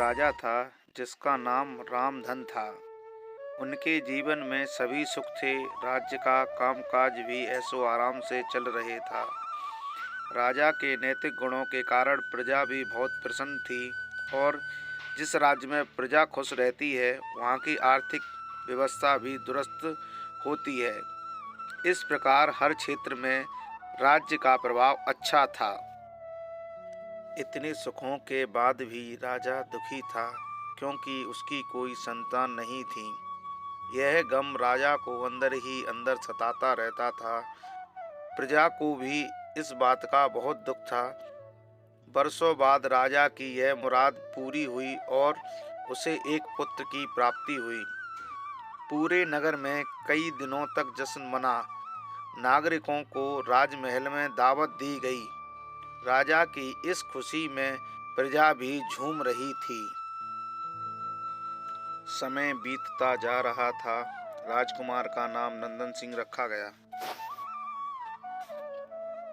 राजा था जिसका नाम रामधन था। उनके जीवन में सभी सुख थे, राज्य का कामकाज भी ऐशो आराम से चल रहे था। राजा के नैतिक गुणों के कारण प्रजा भी बहुत प्रसन्न थी और जिस राज्य में प्रजा खुश रहती है वहाँ की आर्थिक व्यवस्था भी दुरुस्त होती है। इस प्रकार हर क्षेत्र में राज्य का प्रभाव अच्छा था। इतने सुखों के बाद भी राजा दुखी था क्योंकि उसकी कोई संतान नहीं थी। यह गम राजा को अंदर ही अंदर सताता रहता था। प्रजा को भी इस बात का बहुत दुख था। वर्षों बाद राजा की यह मुराद पूरी हुई और उसे एक पुत्र की प्राप्ति हुई। पूरे नगर में कई दिनों तक जश्न मना। नागरिकों को राजमहल में दावत दी गई। राजा की इस खुशी में प्रजा भी झूम रही थी। समय बीतता जा रहा था। राजकुमार का नाम नंदन सिंह रखा गया।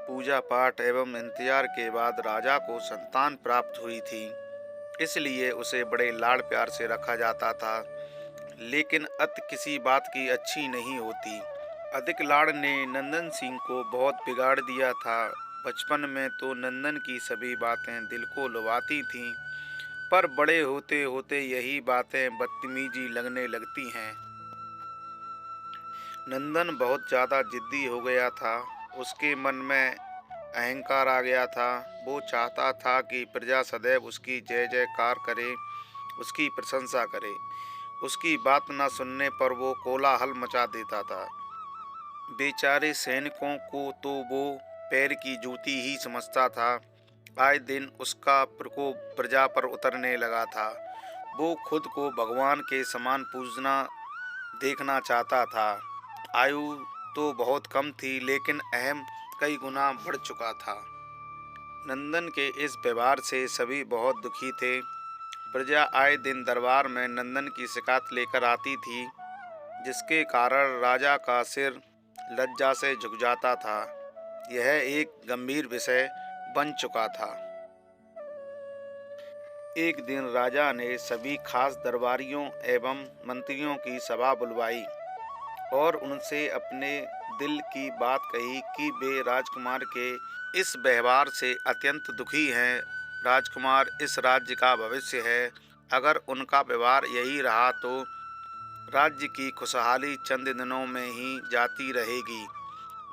पूजा पाठ एवं इंतजार के बाद राजा को संतान प्राप्त हुई थी, इसलिए उसे बड़े लाड़ प्यार से रखा जाता था। लेकिन अत किसी बात की अच्छी नहीं होती। अधिक लाड़ ने नंदन सिंह को बहुत बिगाड़ दिया था। बचपन में तो नंदन की सभी बातें दिल को लुभाती थीं, पर बड़े होते होते यही बातें बदतमीजी लगने लगती हैं। नंदन बहुत ज़्यादा जिद्दी हो गया था। उसके मन में अहंकार आ गया था। वो चाहता था कि प्रजा सदैव उसकी जय जयकार करे, उसकी प्रशंसा करे। उसकी बात न सुनने पर वो कोलाहल मचा देता था। बेचारे सैनिकों को तो वो पैर की जूती ही समझता था। आए दिन उसका प्रकोप प्रजा पर उतरने लगा था। वो खुद को भगवान के समान पूजना देखना चाहता था। आयु तो बहुत कम थी, लेकिन अहम कई गुना बढ़ चुका था। नंदन के इस व्यवहार से सभी बहुत दुखी थे। प्रजा आए दिन दरबार में नंदन की शिकायत लेकर आती थी, जिसके कारण राजा का सिर लज्जा से झुक जाता था। यह एक गंभीर विषय बन चुका था। एक दिन राजा ने सभी खास दरबारियों एवं मंत्रियों की सभा बुलवाई और उनसे अपने दिल की बात कही कि वे राजकुमार के इस व्यवहार से अत्यंत दुखी हैं। राजकुमार इस राज्य का भविष्य है। अगर उनका व्यवहार यही रहा तो राज्य की खुशहाली चंद दिनों में ही जाती रहेगी।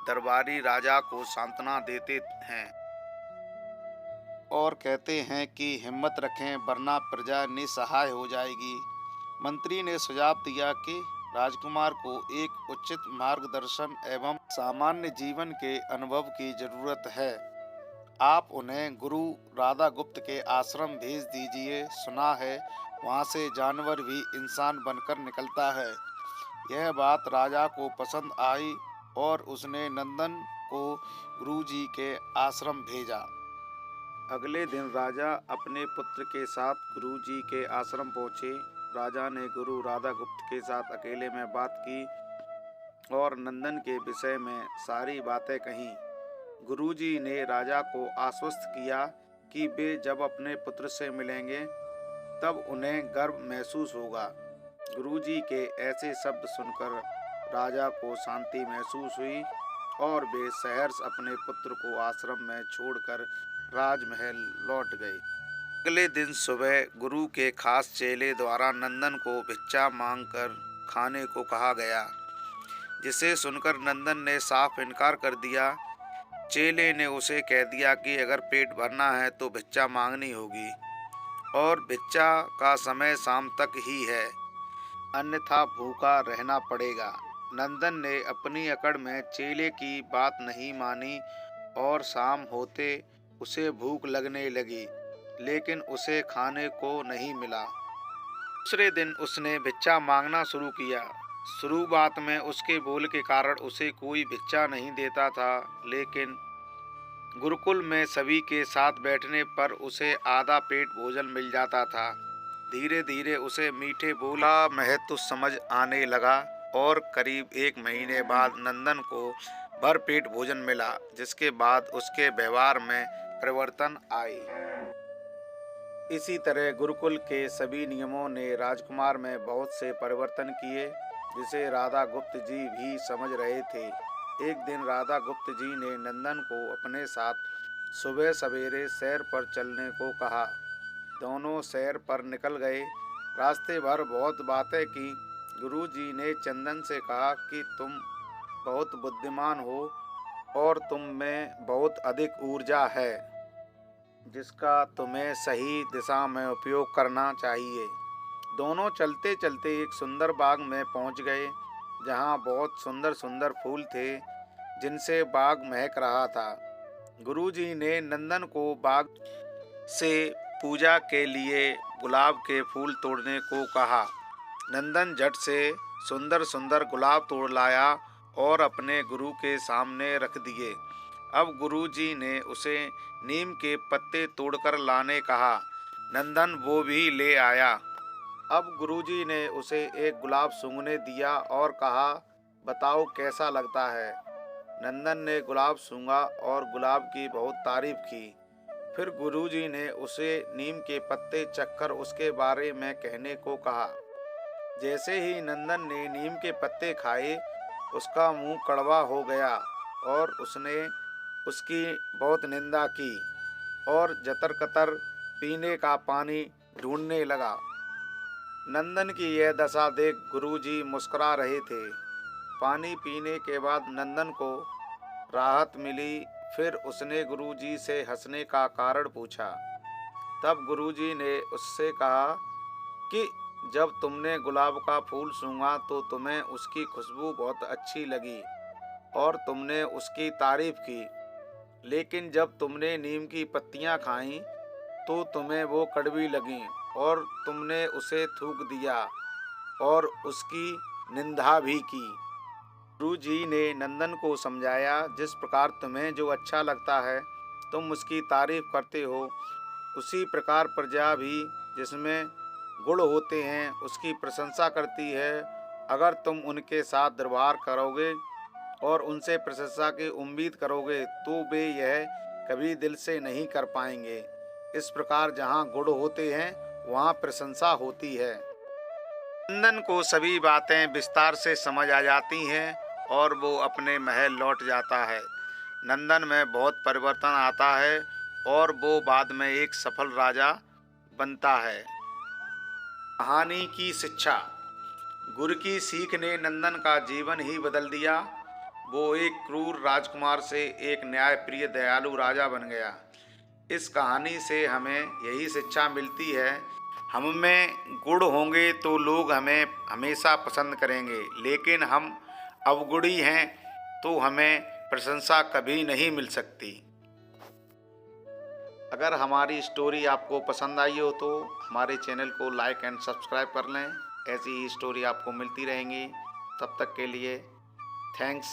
दरबारी राजा को सांत्वना देते हैं और कहते हैं कि हिम्मत रखें, वरना प्रजा निसहाय हो जाएगी। मंत्री ने सुझाव दिया कि राजकुमार को एक उचित मार्गदर्शन एवं सामान्य जीवन के अनुभव की जरूरत है। आप उन्हें गुरु राधा गुप्त के आश्रम भेज दीजिए। सुना है वहाँ से जानवर भी इंसान बनकर निकलता है। यह बात राजा को पसंद आई और उसने नंदन को गुरुजी के आश्रम भेजा। अगले दिन राजा अपने पुत्र के साथ गुरुजी के आश्रम पहुँचे। राजा ने गुरु राधा गुप्त के साथ अकेले में बात की और नंदन के विषय में सारी बातें कहीं। गुरुजी ने राजा को आश्वस्त किया कि वे जब अपने पुत्र से मिलेंगे तब उन्हें गर्व महसूस होगा। गुरुजी के ऐसे शब्द सुनकर राजा को शांति महसूस हुई और वे सहर्ष अपने पुत्र को आश्रम में छोड़कर राजमहल लौट गए। अगले दिन सुबह गुरु के खास चेले द्वारा नंदन को भिक्षा मांगकर खाने को कहा गया, जिसे सुनकर नंदन ने साफ इनकार कर दिया। चेले ने उसे कह दिया कि अगर पेट भरना है तो भिक्षा मांगनी होगी और भिक्षा का समय शाम तक ही है, अन्यथा भूखा रहना पड़ेगा। नंदन ने अपनी अकड़ में चेले की बात नहीं मानी और शाम होते उसे भूख लगने लगी, लेकिन उसे खाने को नहीं मिला। दूसरे दिन उसने भिक्षा मांगना शुरू किया। शुरुआत में उसके बोल के कारण उसे कोई भिक्षा नहीं देता था, लेकिन गुरुकुल में सभी के साथ बैठने पर उसे आधा पेट भोजन मिल जाता था। धीरे धीरे उसे मीठे बोल का महत्व समझ आने लगा और करीब 1 महीने बाद नंदन को भरपेट भोजन मिला, जिसके बाद उसके व्यवहार में परिवर्तन आए। इसी तरह गुरुकुल के सभी नियमों ने राजकुमार में बहुत से परिवर्तन किए, जिसे राधा गुप्त जी भी समझ रहे थे। एक दिन राधा गुप्त जी ने नंदन को अपने साथ सुबह सवेरे सैर पर चलने को कहा। दोनों सैर पर निकल गए। रास्ते भर बहुत बातें की। गुरुजी ने चंदन से कहा कि तुम बहुत बुद्धिमान हो और तुम में बहुत अधिक ऊर्जा है, जिसका तुम्हें सही दिशा में उपयोग करना चाहिए। दोनों चलते चलते एक सुंदर बाग में पहुंच गए, जहां बहुत सुंदर सुंदर फूल थे, जिनसे बाग महक रहा था। गुरुजी ने नंदन को बाग से पूजा के लिए गुलाब के फूल तोड़ने को कहा। नंदन झट से सुंदर सुंदर गुलाब तोड़ लाया और अपने गुरु के सामने रख दिए। अब गुरुजी ने उसे नीम के पत्ते तोड़कर लाने कहा। नंदन वो भी ले आया। अब गुरुजी ने उसे एक गुलाब सूंघने दिया और कहा, बताओ कैसा लगता है। नंदन ने गुलाब सूंघा और गुलाब की बहुत तारीफ की। फिर गुरुजी ने उसे नीम के पत्ते चखकर उसके बारे में कहने को कहा। जैसे ही नंदन ने नीम के पत्ते खाए, उसका मुंह कड़वा हो गया और उसने उसकी बहुत निंदा की और जतर कतर पीने का पानी ढूंढने लगा। नंदन की यह दशा देख गुरुजी मुस्कुरा रहे थे। पानी पीने के बाद नंदन को राहत मिली। फिर उसने गुरुजी से हंसने का कारण पूछा। तब गुरुजी ने उससे कहा कि जब तुमने गुलाब का फूल सूंघा तो तुम्हें उसकी खुशबू बहुत अच्छी लगी और तुमने उसकी तारीफ की, लेकिन जब तुमने नीम की पत्तियां खाईं तो तुम्हें वो कड़वी लगीं और तुमने उसे थूक दिया और उसकी निंदा भी की। गुरुजी ने नंदन को समझाया, जिस प्रकार तुम्हें जो अच्छा लगता है तुम उसकी तारीफ करते हो, उसी प्रकार प्रजा भी जिसमें गुण होते हैं उसकी प्रशंसा करती है। अगर तुम उनके साथ व्यवहार करोगे और उनसे प्रशंसा की उम्मीद करोगे तो वे यह कभी दिल से नहीं कर पाएंगे। इस प्रकार जहाँ गुण होते हैं वहाँ प्रशंसा होती है। नंदन को सभी बातें विस्तार से समझ आ जाती हैं और वो अपने महल लौट जाता है। नंदन में बहुत परिवर्तन आता है और वो बाद में एक सफल राजा बनता है। कहानी की शिक्षा। गुरु की सीख ने नंदन का जीवन ही बदल दिया। वो एक क्रूर राजकुमार से एक न्यायप्रिय दयालु राजा बन गया। इस कहानी से हमें यही शिक्षा मिलती है, हम में गुण होंगे तो लोग हमें हमेशा पसंद करेंगे, लेकिन हम अवगुणी हैं तो हमें प्रशंसा कभी नहीं मिल सकती। अगर हमारी स्टोरी आपको पसंद आई हो तो हमारे चैनल को लाइक एंड सब्सक्राइब कर लें। ऐसी ही स्टोरी आपको मिलती रहेंगी। तब तक के लिए थैंक्स।